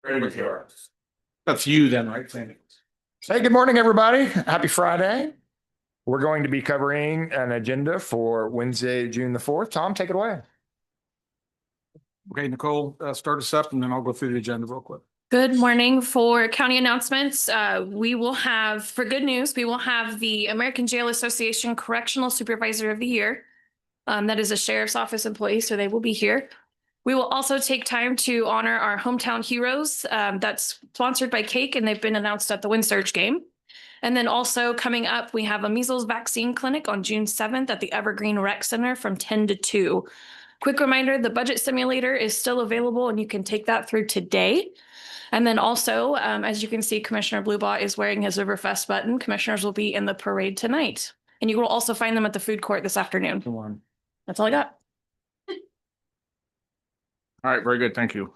Ready with yours. That's you then, right, Sandy? Hey, good morning, everybody. Happy Friday. We're going to be covering an agenda for Wednesday, June the 4th. Tom, take it away. Okay, Nicole, start us up and then I'll go through the agenda real quick. Good morning. For county announcements, we will have, for good news, we will have the American Jail Association Correctional Supervisor of the Year. That is a sheriff's office employee, so they will be here. We will also take time to honor our hometown heroes. That's sponsored by Cake, and they've been announced at the WindSurge game. And then also coming up, we have a measles vaccine clinic on June 7th at the Evergreen Rec Center from 10 to 2. Quick reminder, the budget simulator is still available and you can take that through today. And then also, as you can see, Commissioner Bluebot is wearing his Riverfest button. Commissioners will be in the parade tonight. And you will also find them at the food court this afternoon. That's all I got. All right, very good. Thank you.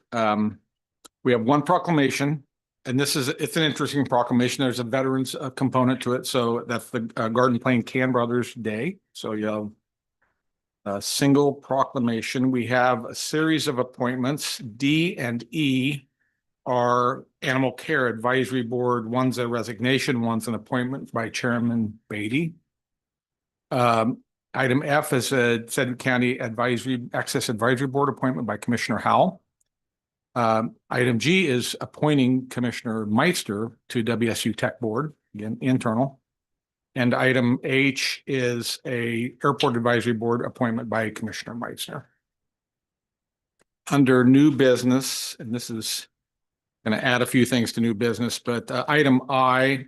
We have one proclamation, and it's an interesting proclamation. There's a veterans component to it. So that's the Garden Plain Can Brothers Day. So you have a single proclamation. We have a series of appointments. D and E are Animal Care Advisory Board. One's a resignation, one's an appointment by Chairman Beatty. Item F is a Sedgwick County Access Advisory Board appointment by Commissioner Howell. Item G is appointing Commissioner Meister to WSU Tech Board, again, internal. And item H is a Airport Advisory Board appointment by Commissioner Meister. Under new business, and this is going to add a few things to new business, but item I,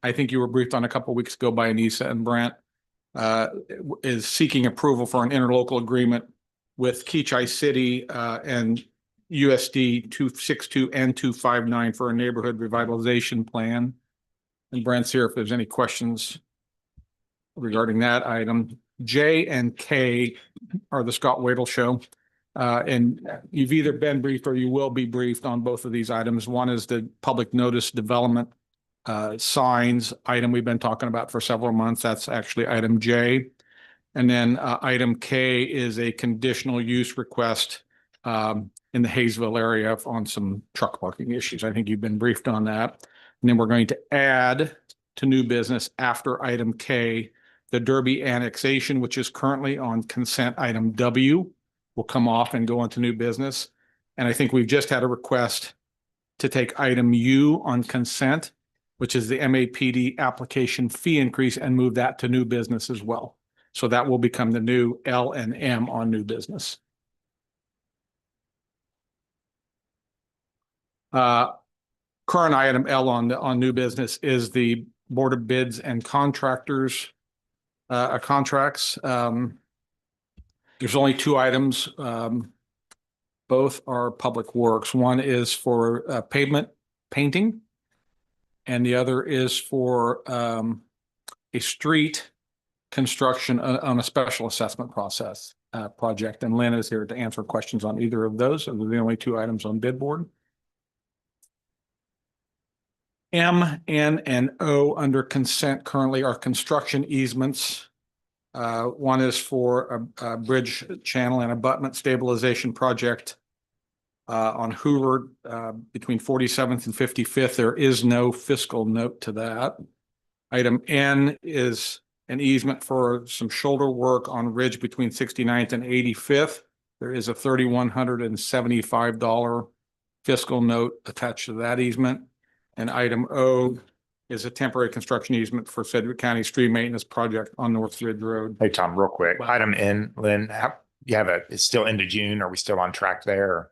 I think you were briefed on a couple of weeks ago by Anissa and Brent, is seeking approval for an interlocal agreement with Keachai City and USD 262 and 259 for a neighborhood revitalization plan. And Brent's here if there's any questions regarding that item. J and K are the Scott Wadle Show. And you've either been briefed or you will be briefed on both of these items. One is the public notice development signs item we've been talking about for several months. That's actually item J. And then item K is a conditional use request in the Hayesville area on some truck parking issues. I think you've been briefed on that. And then we're going to add to new business after item K, the Derby annexation, which is currently on consent item W, will come off and go into new business. And I think we've just had a request to take item U on consent, which is the MAPD application fee increase, and move that to new business as well. So that will become the new L and M on new business. Current item L on new business is the Board of Bids and Contractors contracts. There's only two items. Both are public works. One is for pavement painting, and the other is for a street construction on a special assessment process project. And Lynn is here to answer questions on either of those. Those are the only two items on bid board. M, N, and O under consent currently are construction easements. One is for a bridge channel and abutment stabilization project on Hoover between 47th and 55th. There is no fiscal note to that. Item N is an easement for some shoulder work on ridge between 69th and 85th. There is a $3,175 fiscal note attached to that easement. And item O is a temporary construction easement for Sedgwick County Street Maintenance Project on North Ridge Road. Hey, Tom, real quick. Item N, Lynn, it's still into June. Are we still on track there?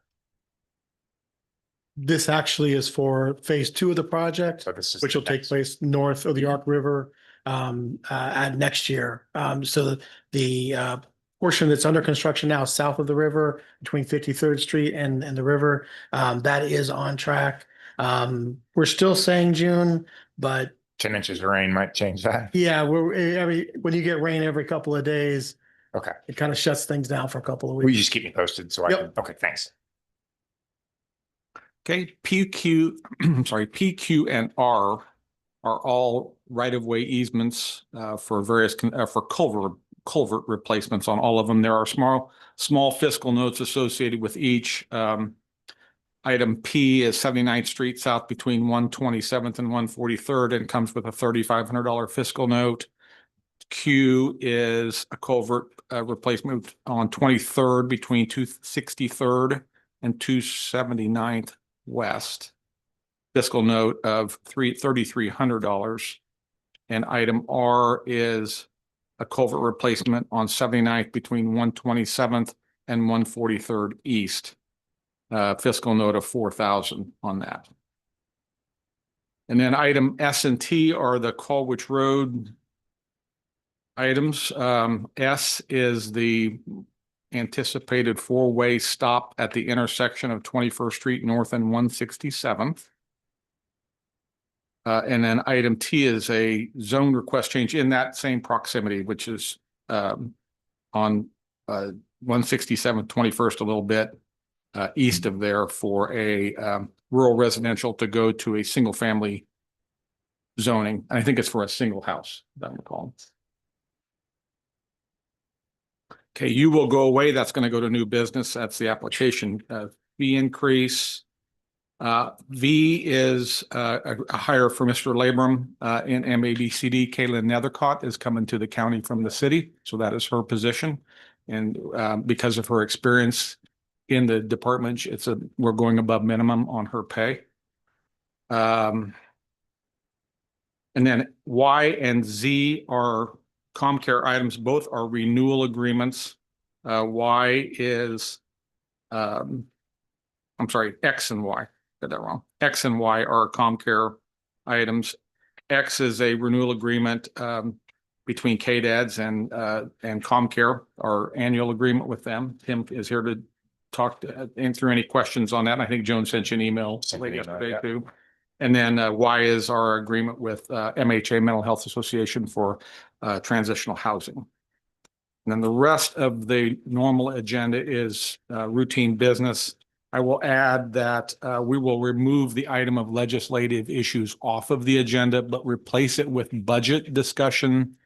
This actually is for phase 2 of the project, So this is which will take place north of the Ark River at next year. So the portion that's under construction now south of the river between 53rd Street and the river, that is on track. We're still saying June, but 10 inches of rain might change that. yeah, when you get rain every couple of days, Okay. it kind of shuts things down for a couple of Will you weeks. just keep me posted so I Yep. can, okay, thanks. Okay, PQ, PQ and R are all right-of-way easements for various for culvert replacements on all of them. There are small fiscal notes associated with each. Item P is 79th Street South between 127th and 143rd and comes with a $3,500 fiscal note. Q is a culvert replacement on 23rd between 263rd and 279th West. Fiscal note of $3,300. And item R is a culvert replacement on 79th between 127th and 143rd East. Fiscal note of $4,000 on that. And then item S and T are the Colwich Road items. S is the anticipated four-way stop at the intersection of 21st Street North and 167th. And then item T is a zone request change in that same proximity, which is on 167th, 21st, a little bit east of there for a rural residential to go to a single family zoning. I think it's for a single house, if I recall. Okay, you will go away. That's going to go to new business. That's the application fee increase. V is a hire for Mr. Labram in MABCD. Kaylin Nethercott is coming to the county from the city, so that is her position. And because of her experience in the department, we're going above minimum on her pay. And then Y and Z are ComCare items. Both are renewal agreements. Y is, I'm sorry, X and Y. Got that wrong. X and Y are ComCare items. X is a renewal agreement between KDADS and ComCare, our annual agreement with them. Tim is here to answer any questions on that. I think Joan sent you an email late yesterday too. And then Y is our agreement with MHA Mental Health Association for transitional housing. And then the rest of the normal agenda is routine business. I will add that we will remove the item of legislative issues off of the agenda, but replace it with budget discussion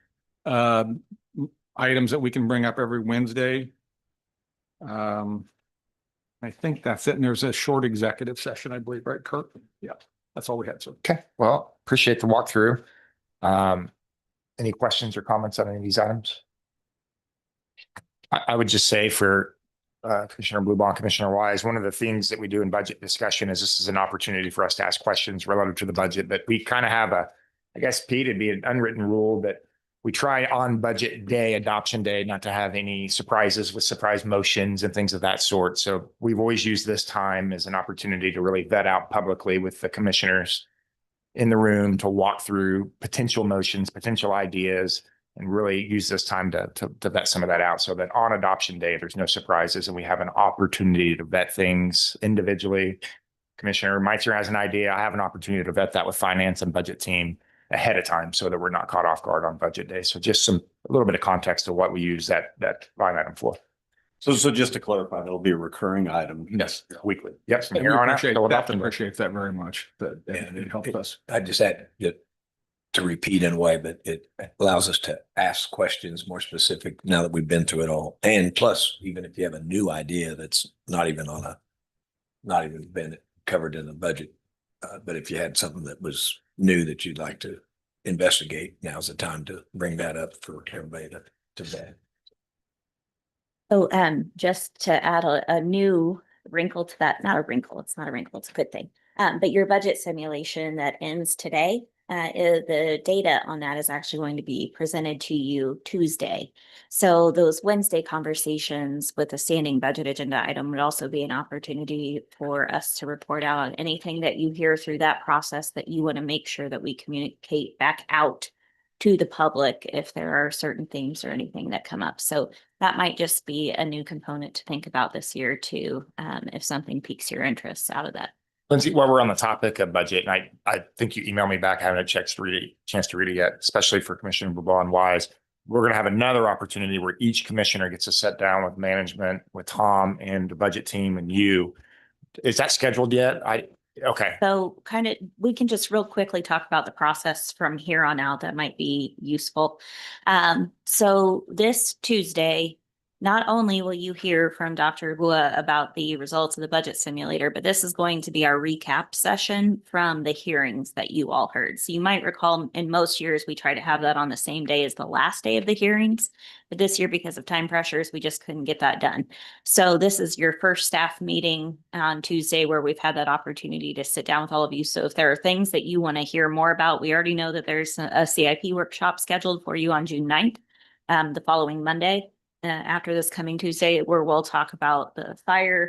items that we can bring up every Wednesday. I think that's it. And there's a short executive session, I believe, right, Kurt? Yeah, that's all we had. So, Okay, well, appreciate the walkthrough. Any questions or comments on any of these items? I would just say for Commissioner Bluebond, Commissioner Wise, one of the things that we do in budget discussion is this is an opportunity for us to ask questions relative to the budget, but we kind of have I guess, Pete, it'd be an unwritten rule that we try on budget day, adoption day, not to have any surprises with surprise motions and things of that sort. So we've always used this time as an opportunity to really vet out publicly with the commissioners in the room to walk through potential motions, potential ideas, and really use this time to vet some of that out so that on adoption day, there's no surprises and we have an opportunity to vet things individually. Commissioner Meitzer has an idea. I have an opportunity to vet that with finance and budget team ahead of time so that we're not caught off guard on budget day. So just a little bit of context to what we use that line item for. So just to clarify, that'll be a recurring item. yes. Weekly. Yep. From And here we on out, appreciate till that. adoption day. Appreciate that very much. That it helped us. I just had to repeat in a way, but it allows us to ask questions more specific now that we've been through it all. And plus, even if you have a new idea that's not even been covered in the budget, but if you had something that was new that you'd like to investigate, now's the time to bring that up for everybody to vet. So, just to add a new wrinkle to that, not a wrinkle, it's not a wrinkle, it's a good thing. But your budget simulation that ends today, the data on that is actually going to be presented to you Tuesday. So those Wednesday conversations with the standing budget agenda item would also be an opportunity for us to report out on anything that you hear through that process that you want to make sure that we communicate back out to the public if there are certain things or anything that come up. So that might just be a new component to think about this year too, if something piques your interest out of that. Lindsay, while we're on the topic of budget, and I think you emailed me back, I haven't had a chance to read it yet, especially for Commissioner Bluebond Wise. We're going to have another opportunity where each commissioner gets to sit down with management, with Tom and the budget team and you. Is that scheduled yet? Okay. So we can just real quickly talk about the process from here on out. That might be useful. So this Tuesday, not only will you hear from Dr. Gua about the results of the budget simulator, but this is going to be our recap session from the hearings that you all heard. So you might recall in most years, we try to have that on the same day as the last day of the hearings. But this year, because of time pressures, we just couldn't get that done. So this is your first staff meeting on Tuesday where we've had that opportunity to sit down with all of you. So if there are things that you want to hear more about, we already know that there's a CIP workshop scheduled for you on June 9th, the following Monday. After this coming Tuesday, where we'll talk about the fire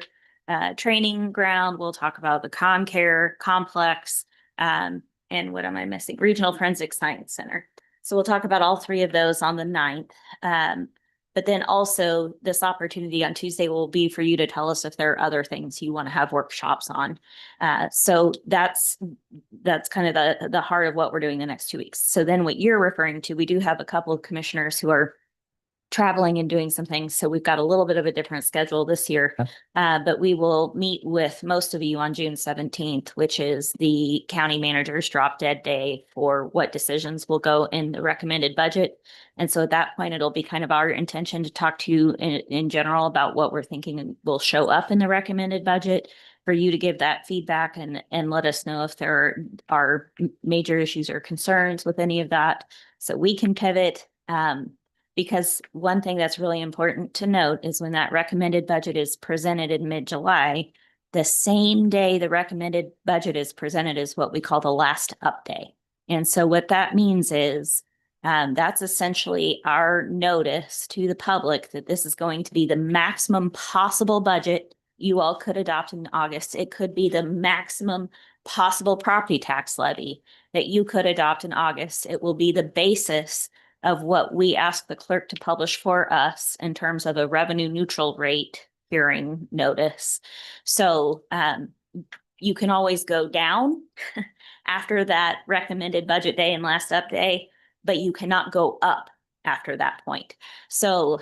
training ground, we'll talk about the ComCare complex, and what am I missing? Regional Forensic Science Center. So we'll talk about all three of those on the 9th. But then also this opportunity on Tuesday will be for you to tell us if there are other things you want to have workshops on. So that's kind of the heart of what we're doing the next 2 weeks. So then what you're referring to, we do have a couple of commissioners who are traveling and doing some things. So we've got a little bit of a different schedule this year. But we will meet with most of you on June 17th, which is the county manager's drop dead day for what decisions will go in the recommended budget. And so at that point, it'll be kind of our intention to talk to you in general about what we're thinking will show up in the recommended budget, for you to give that feedback and let us know if there are major issues or concerns with any of that, so we can pivot. Because one thing that's really important to note is when that recommended budget is presented in mid-July, the same day the recommended budget is presented is what we call the last up day. And so what that means is that's essentially our notice to the public that this is going to be the maximum possible budget you all could adopt in August. It could be the maximum possible property tax levy that you could adopt in August. It will be the basis of what we ask the clerk to publish for us in terms of a revenue neutral rate hearing notice. So you can always go down after that recommended budget day and last up day, but you cannot go up after that point. So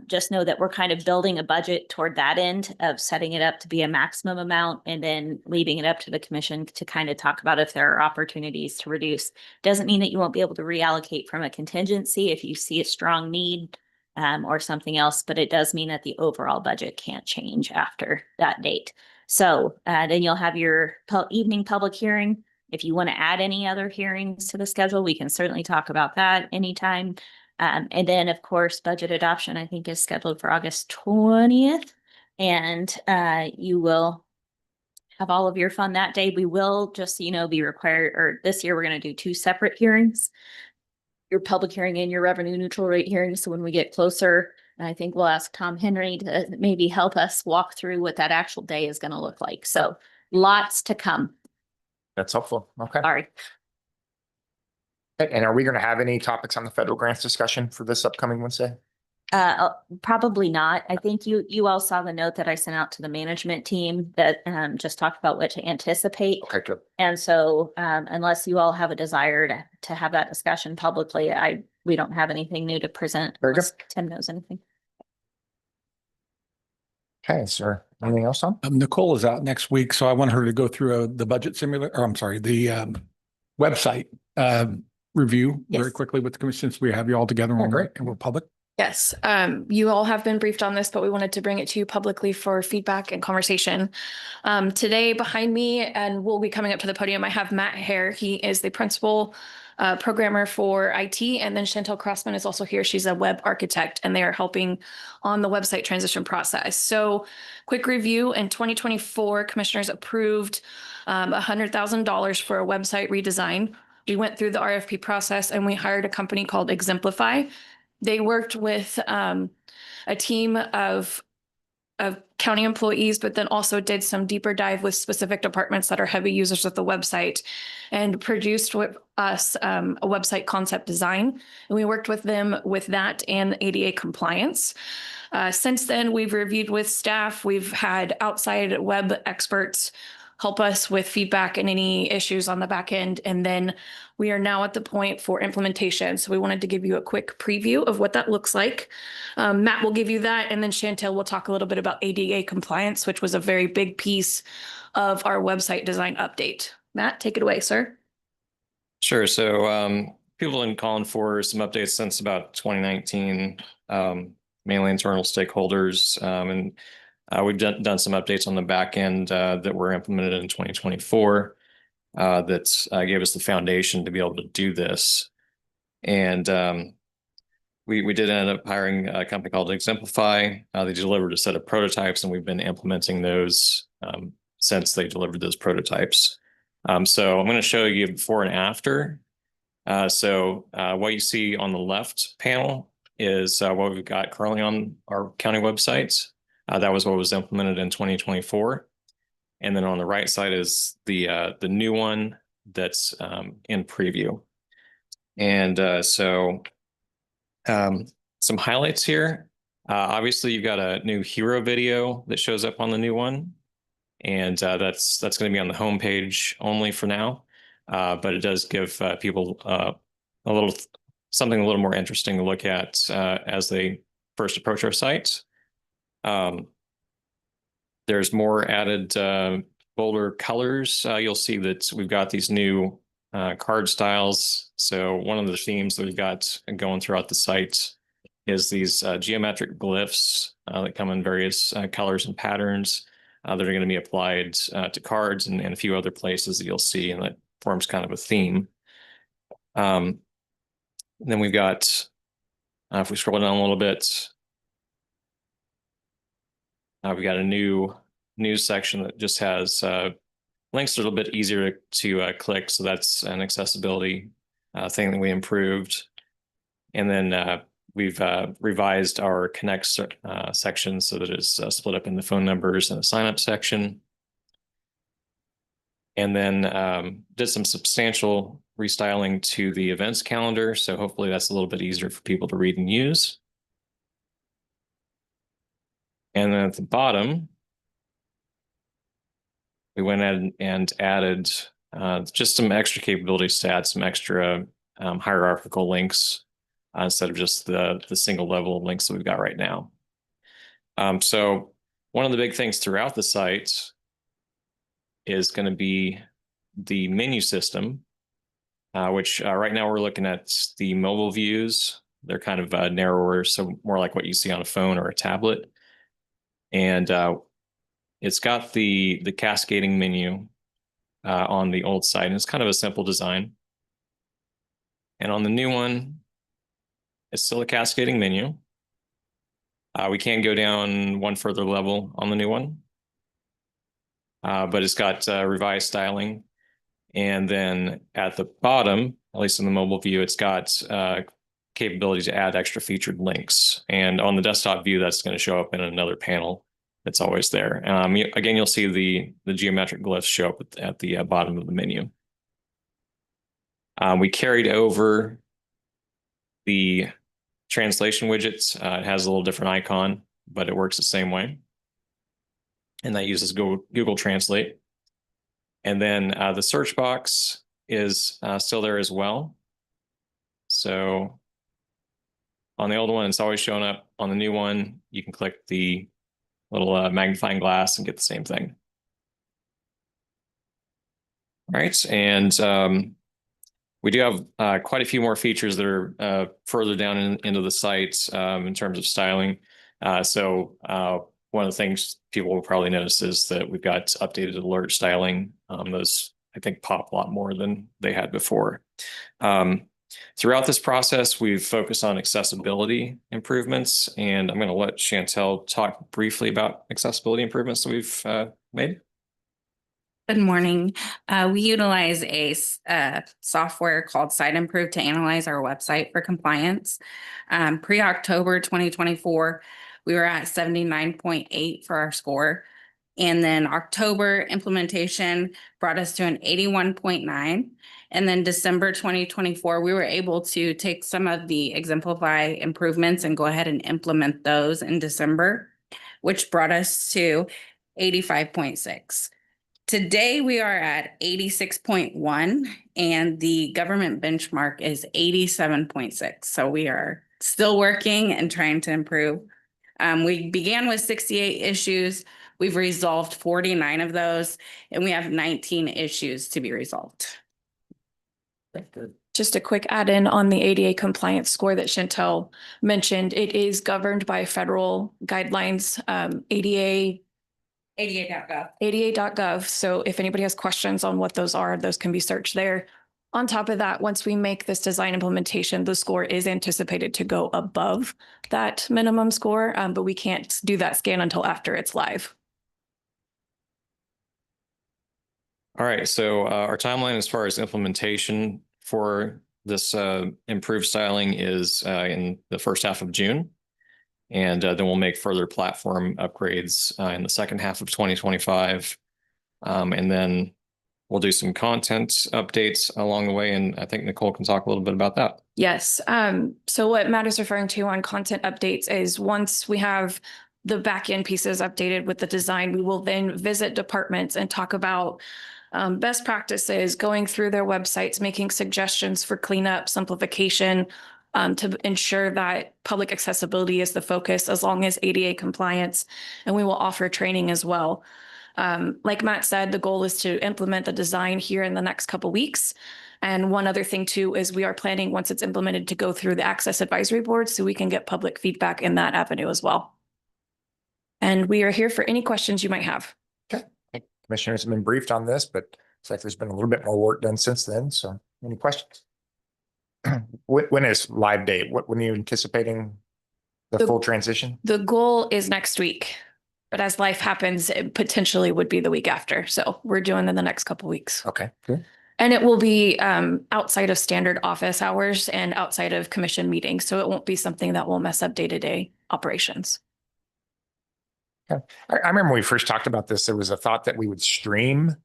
just know that we're kind of building a budget toward that end of setting it up to be a maximum amount and then leaving it up to the commission to kind of talk about if there are opportunities to reduce. Doesn't mean that you won't be able to reallocate from a contingency if you see a strong need or something else, but it does mean that the overall budget can't change after that date. So then you'll have your evening public hearing. If you want to add any other hearings to the schedule, we can certainly talk about that anytime. And then, of course, budget adoption, I think, is scheduled for August 20th. And you will have all of your fun that day. We will, just so you know, be required, or this year, we're going to do 2 separate hearings. Your public hearing and your revenue neutral rate hearing. So when we get closer, I think we'll ask Tom Henry to maybe help us walk through what that actual day is going to look like. So lots to come. That's helpful. Okay. All right. And are we going to have any topics on the federal grants discussion for this upcoming Wednesday? Probably not. I think you all saw the note that I sent out to the management team that just talked about what to anticipate. Okay, good. And so unless you all have a desire to have that discussion publicly, we don't have anything new to present. Very good. Unless Tim knows anything. Okay, sir. Anything else, Tom? Nicole is out next week, so I want her to go through the budget simulator, or I'm sorry, the website review very Yes. quickly with the commission. So we have you all together Oh, and great. we're public. Yes, you all have been briefed on this, but we wanted to bring it to you publicly for feedback and conversation. Today behind me, and we'll be coming up to the podium, I have Matt Hare. He is the principal programmer for IT, and then Chantel Crossman is also here. She's a web architect, and they are helping on the website transition process. So quick review, in 2024, commissioners approved $100,000 for a website redesign. We went through the RFP process and we hired a company called Exemplify. They worked with a team of county employees, but then also did some deeper dive with specific departments that are heavy users of the website and produced with us a website concept design. And we worked with them with that and ADA compliance. Since then, we've reviewed with staff. We've had outside web experts help us with feedback and any issues on the back end. And then we are now at the point for implementation. So we wanted to give you a quick preview of what that looks like. Matt will give you that. And then Chantel will talk a little bit about ADA compliance, which was a very big piece of our website design update. Matt, take it away, sir. Sure. So people have been calling for some updates since about 2019. mainly internal stakeholders. And we've done some updates on the back end that were implemented in 2024 that gave us the foundation to be able to do this. And we did end up hiring a company called Exemplify. They delivered a set of prototypes, and we've been implementing those since they delivered those prototypes. So I'm going to show you before and after. So what you see on the left panel is what we've got currently on our county websites. That was what was implemented in 2024. And then on the right side is the new one that's in preview. And some highlights here. Obviously, you've got a new hero video that shows up on the new one. And that's going to be on the homepage only for now. But it does give people something a little more interesting to look at as they first approach our site. There's more added bolder colors. You'll see that we've got these new card styles. So one of the themes that we've got going throughout the site is these geometric glyphs that come in various colors and patterns that are going to be applied to cards and a few other places that you'll see, and that forms kind of a theme. Then we've got, if we scroll down a little bit, we've got a new news section that just has links a little bit easier to click. So that's an accessibility thing that we improved. And then we've revised our connect section so that it's split up into phone numbers and a sign up section. And then did some substantial restyling to the events calendar. So hopefully that's a little bit easier for people to read and use. And then at the bottom, we went ahead and added just some extra capabilities to add some extra hierarchical links instead of just the single level of links that we've got right now. So one of the big things throughout the site is going to be the menu system, which right now we're looking at the mobile views. They're kind of narrower, so more like what you see on a phone or a tablet. And it's got the cascading menu on the old site, and it's kind of a simple design. And on the new one, it's still a cascading menu. We can go down one further level on the new one. But it's got revised styling. And then at the bottom, at least in the mobile view, it's got capability to add extra featured links. And on the desktop view, that's going to show up in another panel that's always there. Again, you'll see the geometric glyphs show up at the bottom of the menu. We carried over the translation widgets. It has a little different icon, but it works the same way. And that uses Google Translate. And then the search box is still there as well. So on the old one, it's always showing up. On the new one, you can click the little magnifying glass and get the same thing. All right, and we do have quite a few more features that are further down into the site in terms of styling. So one of the things people will probably notice is that we've got updated alert styling. Those, I think, pop a lot more than they had before. Throughout this process, we've focused on accessibility improvements, and I'm going to let Chantel talk briefly about accessibility improvements that we've made. Good morning. We utilize a software called Site Improve to analyze our website for compliance. Pre-October 2024, we were at 79.8 for our score. And then October implementation brought us to an 81.9. And then December 2024, we were able to take some of the Exemplify improvements and go ahead and implement those in December, which brought us to 85.6. Today, we are at 86.1, and the government benchmark is 87.6. So we are still working and trying to improve. We began with 68 issues. We've resolved 49 of those, and we have 19 issues to be resolved. Just a quick add-in on the ADA compliance score that Chantel mentioned. It is governed by federal guidelines, ADA.gov. ADA.gov. So if anybody has questions on what those are, those can be searched there. On top of that, once we make this design implementation, the score is anticipated to go above that minimum score, but we can't do that scan until after it's live. All right, so our timeline as far as implementation for this improved styling is in the first half of June. And then we'll make further platform upgrades in the second half of 2025. And then we'll do some content updates along the way. And I think Nicole can talk a little bit about that. Yes. So what Matt is referring to on content updates is once we have the back end pieces updated with the design, we will then visit departments and talk about best practices, going through their websites, making suggestions for cleanup, simplification, to ensure that public accessibility is the focus as long as ADA compliance. And we will offer training as well. Like Matt said, the goal is to implement the design here in the next couple of weeks. And one other thing too is we are planning, once it's implemented, to go through the Access Advisory Board so we can get public feedback in that avenue as well. And we are here for any questions you might have. Okay. Commissioners have been briefed on this, but it's like there's been a little bit more work done since then. So any questions? When is live date? When are you anticipating the full transition? The goal is next week, but as life happens, it potentially would be the week after. So we're doing in the next couple of weeks. Okay, good. And it will be outside of standard office hours and outside of commission meetings. So it won't be something that will mess up day-to-day operations. Okay. I remember when we first talked about this, there was a thought that we would stream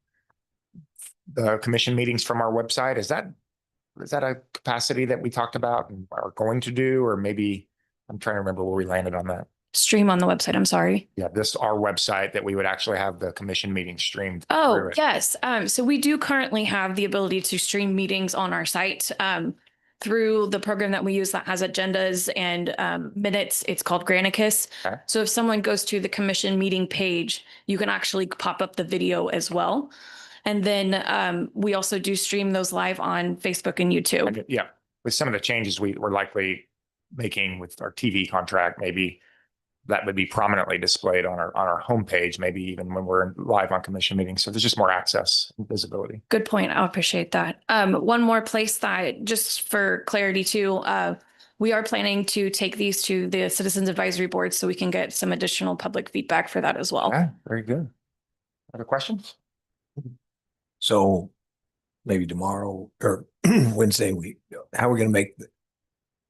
the commission meetings from our website. Is that a capacity that we talked about and are going to do, or maybe I'm trying to remember where we landed on that. Stream on the website, I'm sorry. Yeah, our website, that we would actually have the commission meeting streamed. Oh, through it. yes. So we do currently have the ability to stream meetings on our site through the program that we use that has agendas and minutes. It's called Granicus. Okay. So if someone goes to the commission meeting page, you can actually pop up the video as well. And then we also do stream those live on Facebook and YouTube. Yeah, with some of the changes we're likely making with our TV contract, maybe that would be prominently displayed on our homepage, maybe even when we're live on commission meetings. So there's just more access and visibility. Good point. I appreciate that. One more place that, just for clarity too, we are planning to take these to the Citizens Advisory Board so we can get some additional public feedback for that as well. Yeah, very good. Other questions? So maybe tomorrow or Wednesday, how are we going to make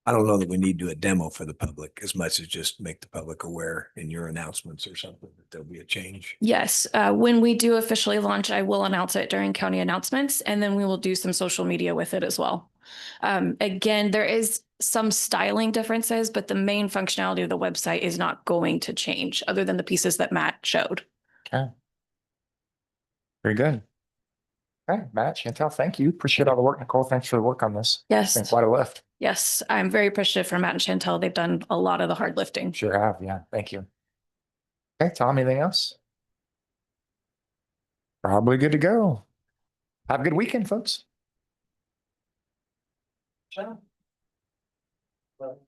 I don't know that we need to do a demo for the public as much as just make the public aware in your announcements or something that there'll be a change. Yes. When we do officially launch, I will announce it during county announcements, and then we will do some social media with it as well. Again, there is some styling differences, but the main functionality of the website is not going to change other than the pieces that Matt showed. Okay. Very good. Okay, Matt, Chantel, thank you. Appreciate all the work. Nicole, thanks for the work on this. It's been Yes. quite a lift. Yes. I'm very appreciative for Matt and Chantel. They've done a lot of the hard lifting. Sure have. Yeah, thank you. Okay, Tom, anything else? Probably good to go. Have a good weekend, folks. Sure. Well,